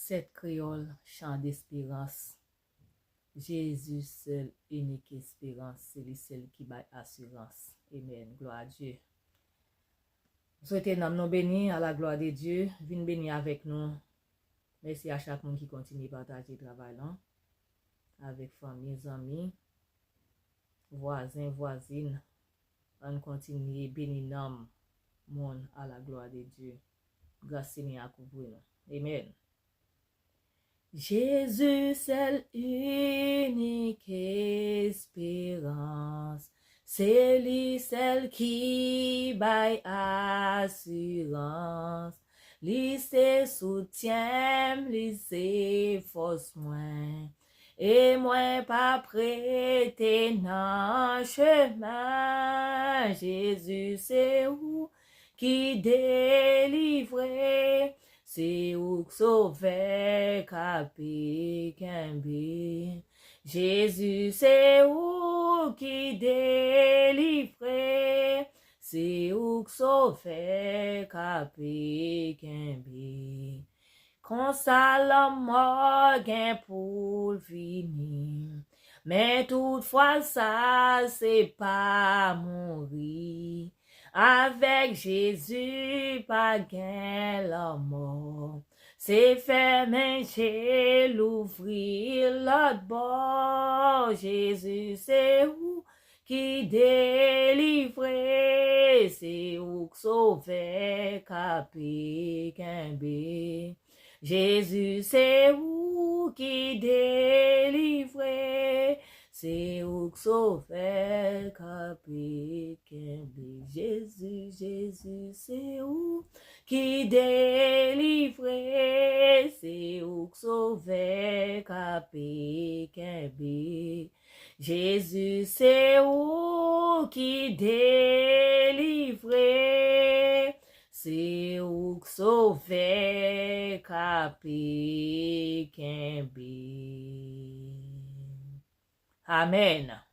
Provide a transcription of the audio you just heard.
Cette créole, chant d'espérance. Jésus seul, unique espérance, c'est lui seul qui baille assurance. Amen. Gloire à Dieu. Souhaitez nous bénir à la gloire de Dieu. Viens bénir avec nous. Merci à chaque monde qui continue à partager le travail là. Avec famille, amis, voisins, voisines. On continue à bénir nous, monde à la gloire de Dieu. Grâce Seigneur à couvrir nous. Amen. Jésus, c'est l'unique espérance. C'est lui, celle qui baille assurance. Lui, c'est soutien, lui, c'est force moins. Et moi, pas prêté dans chemin. Jésus, c'est où qui délivre. C'est où sauver capé Kembe. Jésus, c'est où qui délivre. C'est où sauver capé Kembe. Quand ça la mort gain pour finir. Mais toutefois ça, c'est pas mourir. Avec Jésus, pas gain la mort. C'est fermé, j'ai l'ouvrir l'autre bord. Jésus, c'est où qui délivre. C'est où sauver capé Kembe. Jésus, c'est où qui délivre. C'est où sauver capé Kembe. Jésus, Jésus, c'est où qui délivre. C'est où sauver capé Kembe. Jésus, c'est où qui délivre. C'est où sauver capé Kembe. Amen.